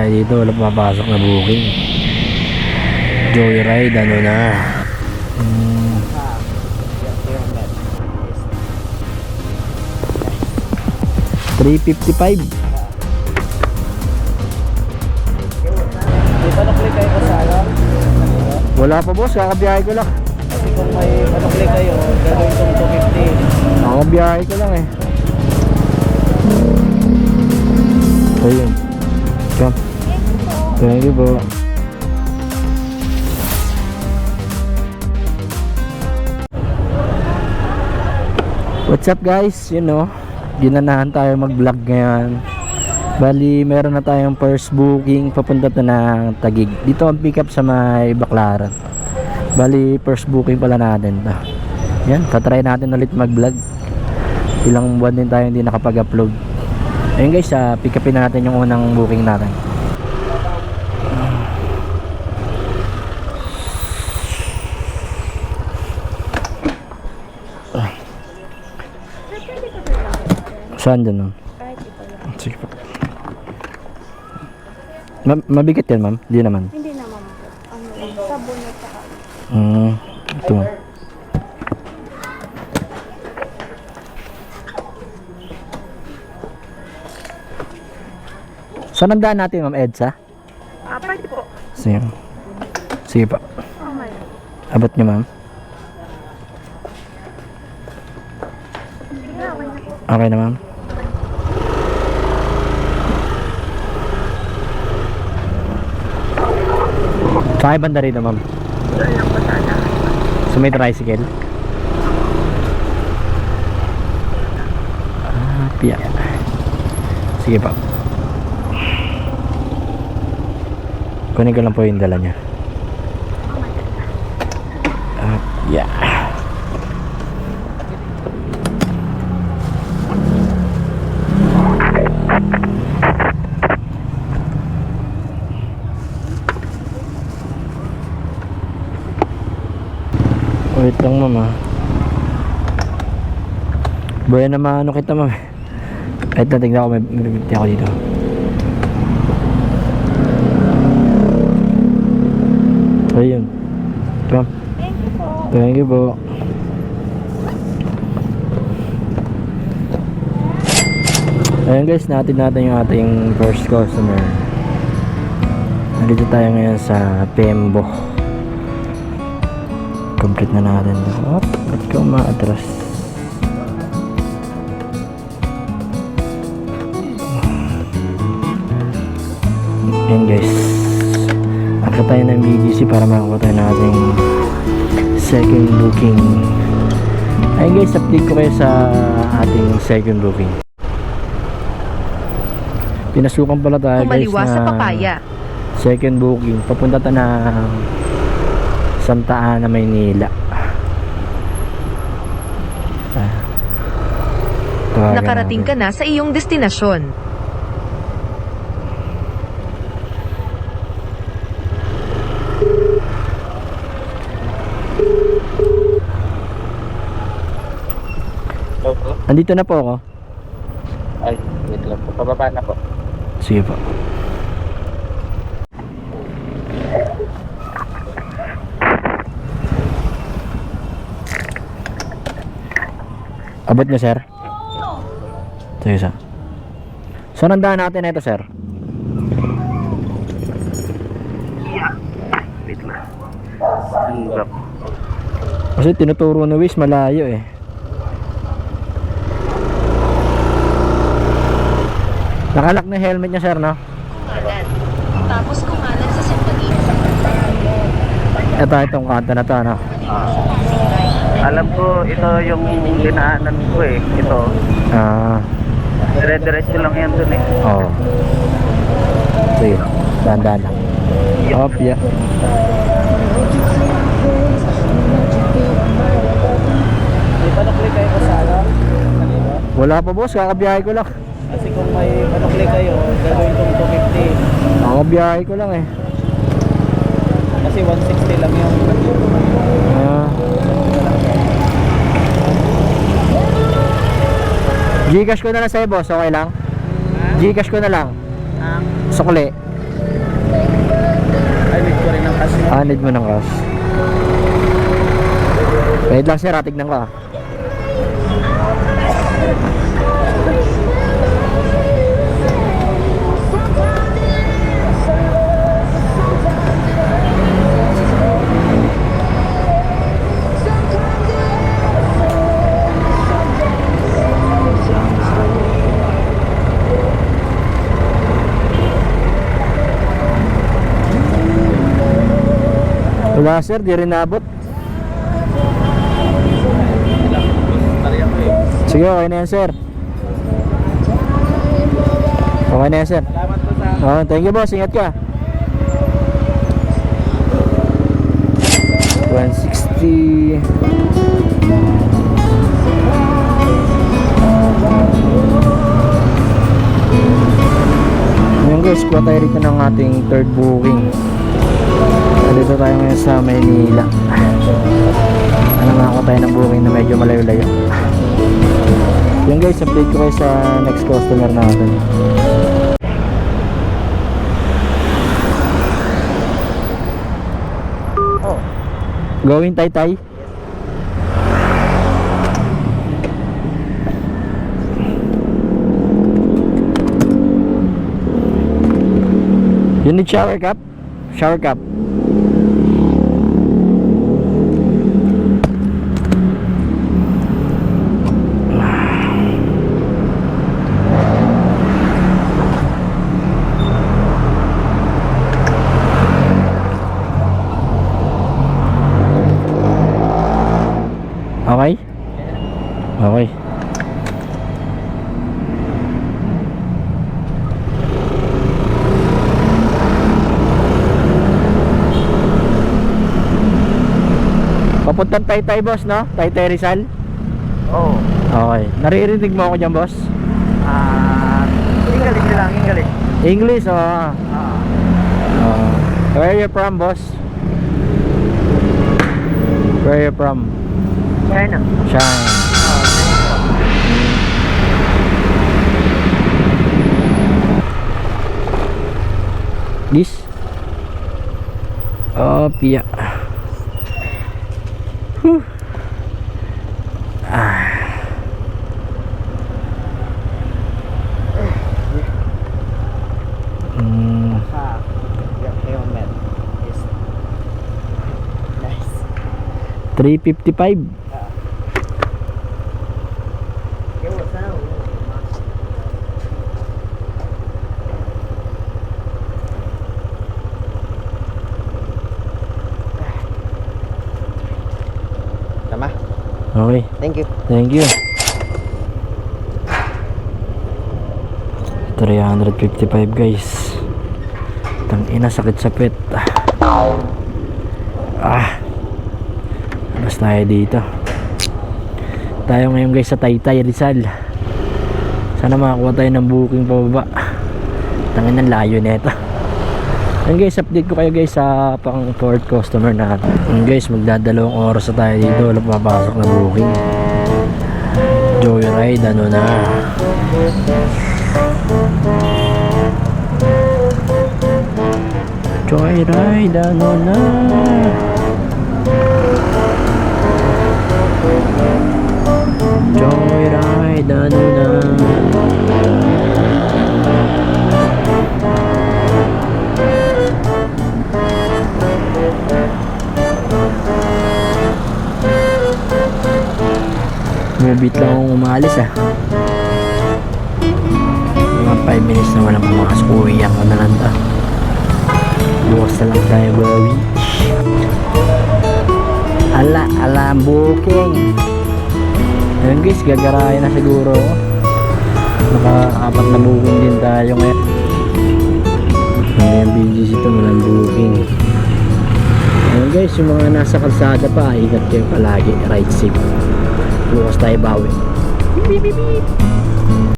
Dito wala papasok na booking. Joyride ano na. 355. May panukli kayo sa alam? Wala pa boss, kakabiyahe ko lang. Kasi kung may panukli kayo, gagawin kong 250. Kakabiyahe ko lang eh. Ayun. Come. Thank you po. What's up guys? You know, ginanahan tayo mag-vlog ngayon. Bali, meron na tayong first booking papunta na ng Taguig. Dito ang pick up sa may Baclaran. Bali, first booking pala natin to. Yan, tatry natin ulit mag-vlog. Ilang buwan din tayo hindi nakapag-upload. Ayun guys, pick upin natin yung unang booking natin. Saan dyan ma'am? Sige po. Mabigat yan ma'am? Hindi naman. Hindi naman po. Sabon at saka. Ito ma'am. Saan ang daan natin ma'am Edsa? Pwede po. Sige. Sige pa. Okay. Abot nyo ma'am. Okay na ma'am. Saan kayo banda rito ma'am? So may tricycle? Piya. Sige pa. Kunin ko lang po yung dala niya. Yeah. Wait lang mama. Buhay na maano kita mama. Kahit na tignan ko may bibigti ako dito. Ayun. Ito. Thank you po. Ayun guys, natin yung ating first customer. Nandito tayo ngayon sa Pembo. Complete na natin. Oh, ba't ka umaatras? Ayan guys, akit tayo ng BGC para makakuha tayo ng ating second booking. Ayan guys, update ko kayo sa ating second booking. Pinasukan pala tayo guys Kumaliwa sa Papaya. Second booking, papunta tayo na Santa Ana, Maynila. Nakarating ka na sa iyong destinasyon. Hello po. Andito na po ako. Ay, wait lang po. Pababa na po. Sige po. Abot nyo sir? Sige sir. Saan ang daan natin na ito sir? Wait lang. Kasi tinuturo na Wish malayo eh. Nakalak na helmet niya sir no? Kumalan. Tapos kumalan sa Sentagin. Itong kanta na to no? Alam ko, ito yung dinaanan ko eh. Ito. Dire-diretso lang yan dun eh. Oo. Sige, dahan-dahan lang. Hop, yeah. May panukli kayo sa alam? Wala pa boss, kakabiyahe ko lang. Kasi kung may panukli kayo, gagawin kong 250. Kakabiyahe ko lang eh. Kasi 160 lang yung Gcash ko na lang sa'yo boss, okay lang? Gcash ko na lang. Sukli. Need mo ng cash. Wait lang sir, tignan ko ah. Wala sir, di rin naabot. Sige, okay na yan sir. Okay na yan sir. Thank you boss, ingat ka. 160. Ngayon guys, kuha tayo rito ng ating third booking. Dito tayo ngayon sa Maynila. Ano nga ako tayo ng booking na medyo malayo-layo. Yan guys, update ko kayo sa next customer natin. Going Taytay. You need shower cap? Shower cap. Okay? Okay. Papuntang Taytay boss, no? Taytay Rizal? Oo. Okay. Naririnig mo ako dyan boss? English lang, English. English, oh. Where are you from boss? Where are you from? China. China. This? Oh, Pia. Whew. Your helmet is nice. 355. Tama. Okay. Thank you. Thank you. 355 guys. Tangina, sakit sa pet. Labas tayo dito. Tayo ngayon guys sa Taytay Rizal. Sana makakuha tayo ng booking pababa. Tangina, layo nito. Yan guys, update ko kayo guys sa pang fourth customer natin. Yan guys, magdadalawang oras na tayo dito. Wala papasok na booking. Joyride, ano na. Joyride, ano na. Joyride, ano na. Mabit lang akong umalis mga 5 minutes na walang pumakas. Uwiyak ko na lang to. Bukas na lang tayo bawi. Ala ang booking. Ayun guys, gagarayan na siguro ako. Naka-4 na booking din tayo ngayon. Ngayon BGC ito, walang booking. Ayun guys, yung mga nasa kalsada pa, ingat kayo palagi. Ride safe. Bukas tayo bawi. Beep beep beep.